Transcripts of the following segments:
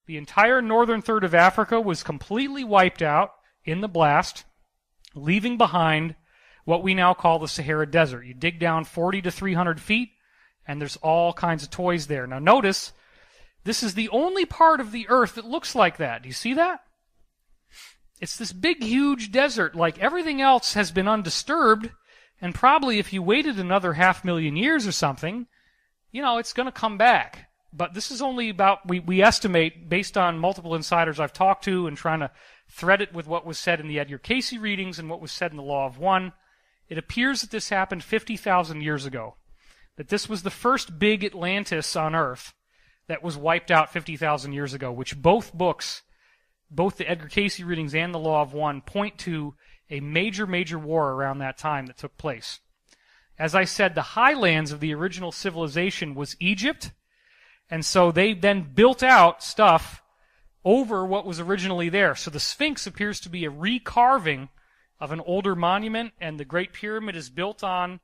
The entire northern third of Africa was completely wiped out in the blast, leaving behind what we now call the Sahara Desert. You dig down 40 to 300 feet, and there's all kinds of toys there. Now notice, this is the only part of the earth that looks like that. Do you see that? It's this big, huge desert. Like everything else has been undisturbed, and probably if you waited another 500,000 years or something, it's going to come back. But this is only about, we estimate, based on multiple insiders I've talked to and trying to thread it with what was said in the Edgar Cayce readings and what was said in the Law of One, it appears that this happened 50,000 years ago. That this was the first big Atlantis on Earth that was wiped out 50,000 years ago, which both books, both the Edgar Cayce readings and the Law of One, point to a major, major war around that time that took place. As I said, the highlands of the original civilization was Egypt, and so they then built out stuff over what was originally there. So the Sphinx appears to be a recarving of an older monument, and the Great Pyramid is built on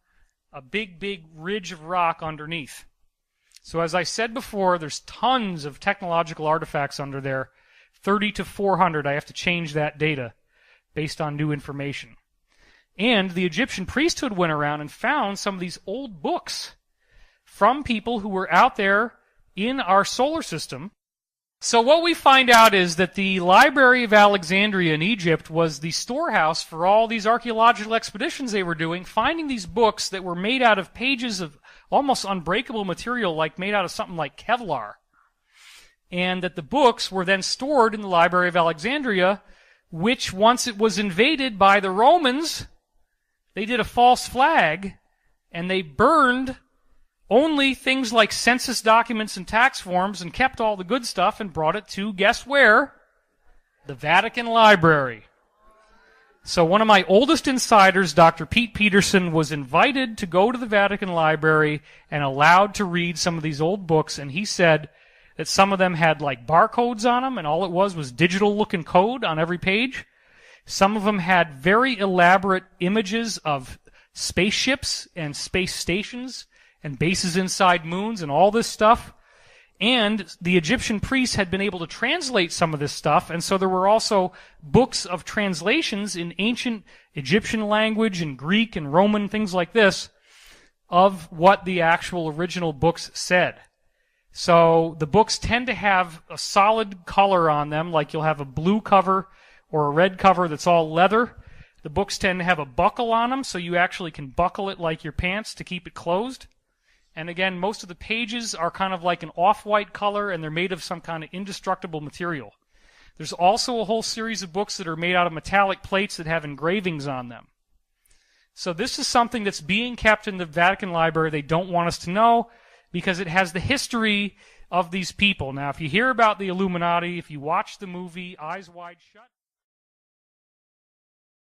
a big, big ridge of rock underneath. So as I said before, there's tons of technological artifacts under there, 30 to 400. I have to change that data based on new information. And the Egyptian priesthood went around and found some of these old books from people who were out there in our solar system. So what we find out is that the Library of Alexandria in Egypt was the storehouse for all these archaeological expeditions they were doing, finding these books that were made out of pages of almost unbreakable material, like made out of something like Kevlar. And that the books were then stored in the Library of Alexandria, which once it was invaded by the Romans, they did a false flag, and they burned only things like census documents and tax forms and kept all the good stuff and brought it to, guess where? The Vatican Library. So one of my oldest insiders, Dr. Pete Peterson, was invited to go to the Vatican Library and allowed to read some of these old books, and he said that some of them had like barcodes on them, and all it was digital-looking code on every page. Some of them had very elaborate images of spaceships and space stations and bases inside moons and all this stuff. And the Egyptian priests had been able to translate some of this stuff, and so there were also books of translations in ancient Egyptian language and Greek and Roman, things like this, of what the actual original books said. So the books tend to have a solid color on them, like you'll have a blue cover or a red cover that's all leather. The books tend to have a buckle on them, so you actually can buckle it like your pants to keep it closed. And again, most of the pages are kind of like an off-white color, and they're made of some kind of indestructible material. There's also a whole series of books that are made out of metallic plates that have engravings on them. So this is something that's being kept in the Vatican Library. They don't want us to know because it has the history of these people. Now, if you hear about the Illuminati, if you watch the movie Eyes Wide Shut...